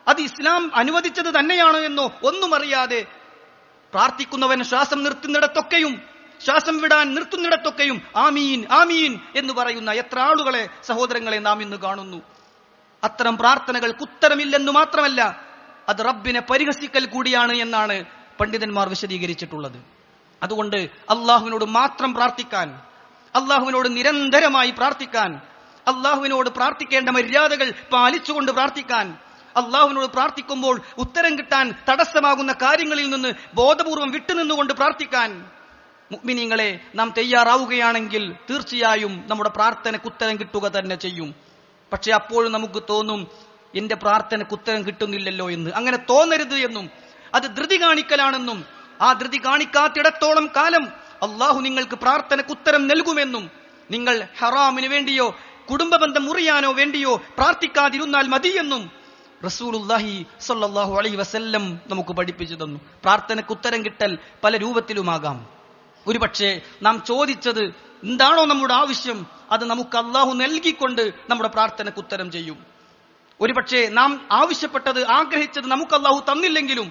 Speaker 1: അത് ഇസ്ലാം അനുവദിച്ചത് തന്നെയാണ് എന്നോ ഒന്നും അറിയാതെ പ്രാർത്ഥിക്കുന്നവൻ ശ്വാസം നിർത്തുന്നിടത്തൊക്കെയും ശ്വാസം വിടാൻ നിർത്തുന്നിടത്തൊക്കെയും ആമീൻ ആമീൻ എന്ന് പറയുന്ന എത്ര ആളുകളെ സഹോദരങ്ങളെ നാം ഇന്ന് കാണുന്നു. അത്തരം പ്രാർത്ഥനകൾക്ക് ഉത്തരമില്ലെന്നു മാത്രമല്ല, അത് റബ്ബിനെ പരിഹസിക്കൽ കൂടിയാണ് എന്നാണ് പണ്ഡിതന്മാർ വിശദീകരിച്ചിട്ടുള്ളത്. അതുകൊണ്ട് അള്ളാഹുവിനോട് മാത്രം പ്രാർത്ഥിക്കാൻ, അള്ളാഹുവിനോട് നിരന്തരമായി പ്രാർത്ഥിക്കാൻ, അള്ളാഹുവിനോട് പ്രാർത്ഥിക്കേണ്ട മര്യാദകൾ പാലിച്ചുകൊണ്ട് പ്രാർത്ഥിക്കാൻ, അള്ളാഹുവിനോട് പ്രാർത്ഥിക്കുമ്പോൾ ഉത്തരം കിട്ടാൻ തടസ്സമാകുന്ന കാര്യങ്ങളിൽ നിന്ന് ബോധപൂർവം വിട്ടുനിന്നുകൊണ്ട് പ്രാർത്ഥിക്കാൻ മുഅ്മിനീങ്ങളെ നാം തയ്യാറാവുകയാണെങ്കിൽ തീർച്ചയായും നമ്മുടെ പ്രാർത്ഥനയ്ക്ക് ഉത്തരം കിട്ടുക തന്നെ ചെയ്യും. പക്ഷെ അപ്പോൾ നമുക്ക് തോന്നും, എന്റെ പ്രാർത്ഥനയ്ക്ക് ഉത്തരം കിട്ടുന്നില്ലല്ലോ എന്ന്. അങ്ങനെ തോന്നരുത് എന്നും, അത് ധൃതി കാണിക്കലാണെന്നും, ആ ധൃതി കാണിക്കാത്തിടത്തോളം കാലം അള്ളാഹു നിങ്ങൾക്ക് പ്രാർത്ഥനയ്ക്ക് ഉത്തരം നൽകുമെന്നും, നിങ്ങൾ ഹറാമിന് വേണ്ടിയോ കുടുംബബന്ധം മുറിയാനോ വേണ്ടിയോ പ്രാർത്ഥിക്കാതിരുന്നാൽ മതിയെന്നും റസൂലുള്ളാഹി സ്വല്ലല്ലാഹു അലൈഹി വസല്ലം നമുക്ക് പഠിപ്പിച്ചു തന്നു. പ്രാർത്ഥനയ്ക്ക് ഉത്തരം കിട്ടൽ പല രൂപത്തിലുമാകാം. ഒരുപക്ഷെ നാം ചോദിച്ചത് എന്താണോ നമ്മുടെ ആവശ്യം അത് നമുക്ക് അള്ളാഹു നൽകിക്കൊണ്ട് നമ്മുടെ പ്രാർത്ഥനയ്ക്ക് ഉത്തരം ചെയ്യും. ഒരുപക്ഷെ നാം ആവശ്യപ്പെട്ടത് ആഗ്രഹിച്ചത് നമുക്ക് അള്ളാഹു തന്നില്ലെങ്കിലും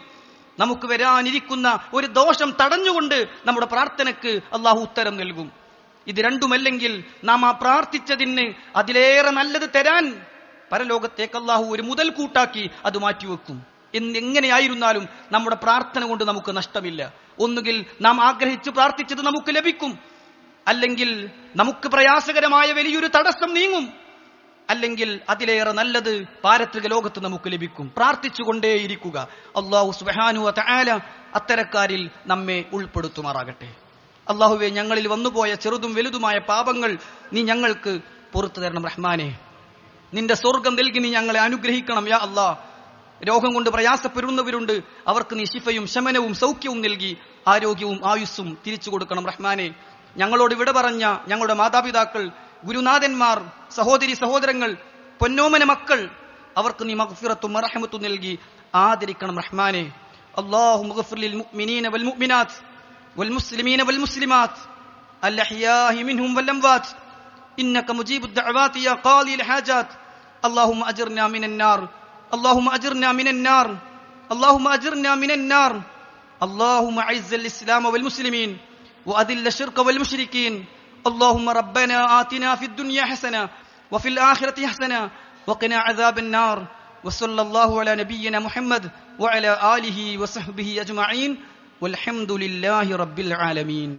Speaker 1: നമുക്ക് വരാനിരിക്കുന്ന ഒരു ദോഷം തടഞ്ഞുകൊണ്ട് നമ്മുടെ പ്രാർത്ഥനയ്ക്ക് അള്ളാഹു ഉത്തരം നൽകും. ഇത് രണ്ടുമല്ലെങ്കിൽ നാം ആ പ്രാർത്ഥിച്ചതിന് അതിലേറെ നല്ലത് തരാൻ പരലോകത്തേക്ക് അള്ളാഹു ഒരു മുതൽ കൂട്ടാക്കി അത് മാറ്റിവെക്കും. എങ്ങനെയായിരുന്നാലും നമ്മുടെ പ്രാർത്ഥന കൊണ്ട് നമുക്ക് നഷ്ടമില്ല. ഒന്നുകിൽ നാം ആഗ്രഹിച്ചു പ്രാർത്ഥിച്ചത് നമുക്ക് ലഭിക്കും, അല്ലെങ്കിൽ നമുക്ക് പ്രയാസകരമായ വലിയൊരു തടസ്സം നീങ്ങും, അല്ലെങ്കിൽ അതിലേറെ നല്ലത് പാരത്രിക ലോകത്ത് നമുക്ക് ലഭിക്കും. പ്രാർത്ഥിച്ചുകൊണ്ടേയിരിക്കുക. അല്ലാഹു സുബ്ഹാനഹു വ തആല അത്തരക്കാരിൽ നമ്മെ ഉൾപ്പെടുത്തുമാറാകട്ടെ. അല്ലാഹുവേ, ഞങ്ങളിൽ വന്നുപോയ ചെറുതും വലുതുമായ പാപങ്ങൾ നീ ഞങ്ങൾക്ക് പുറത്തു തരണം റഹ്മാനെ. നിന്റെ സ്വർഗം നൽകി നീ ഞങ്ങളെ അനുഗ്രഹിക്കണം യാ അല്ലാ. രോഗം കൊണ്ട് പ്രയാസപ്പെടുന്നവരുണ്ട്, അവർക്ക് നീ ശിഫയും ശമനവും സൗഖ്യവും നൽകി ആരോഗ്യവും ആയുസ്സും തിരിച്ചു കൊടുക്കണം റഹ്മാനെ. ഞങ്ങളോട് വിട പറഞ്ഞ ഞങ്ങളുടെ മാതാപിതാക്കൾ, ഗുരുനാഥന്മാർ, സഹോദരി സഹോദരങ്ങൾ, പൊന്നോമന മക്കൾ, അവർക്ക് നീ മഗ്ഫിറത്തും മർഹമത്തും നൽകി ആദരിക്കണം റഹ്മാനെ. അല്ലാഹുമ്മ ഗ്ഫിർ ലിൽ മുഅ്മിനീന വൽ മുഅ്മിനാത്ത് വൽ മുസ്ലിമീന വൽ മുസ്ലിമാത്ത് അൽ അഹ്യാഇ മിൻഹും വൽ അംവാത്ത് ഇന്നക മുജീബുദ് ദഅവാതി യാ ഖാദിൽ ഹാജാത്ത്. اللهم أجرنا من النار، اللهم أجرنا من النار، اللهم أجرنا من النار. اللهم أعز الإسلام والمسلمين وأذل الشرك والمشركين. اللهم ربنا آتنا في الدنيا حسنة وفي الآخرة حسنة وقنا عذاب النار. وصلى الله على نبينا محمد وعلى آله وصحبه أجمعين والحمد لله رب العالمين.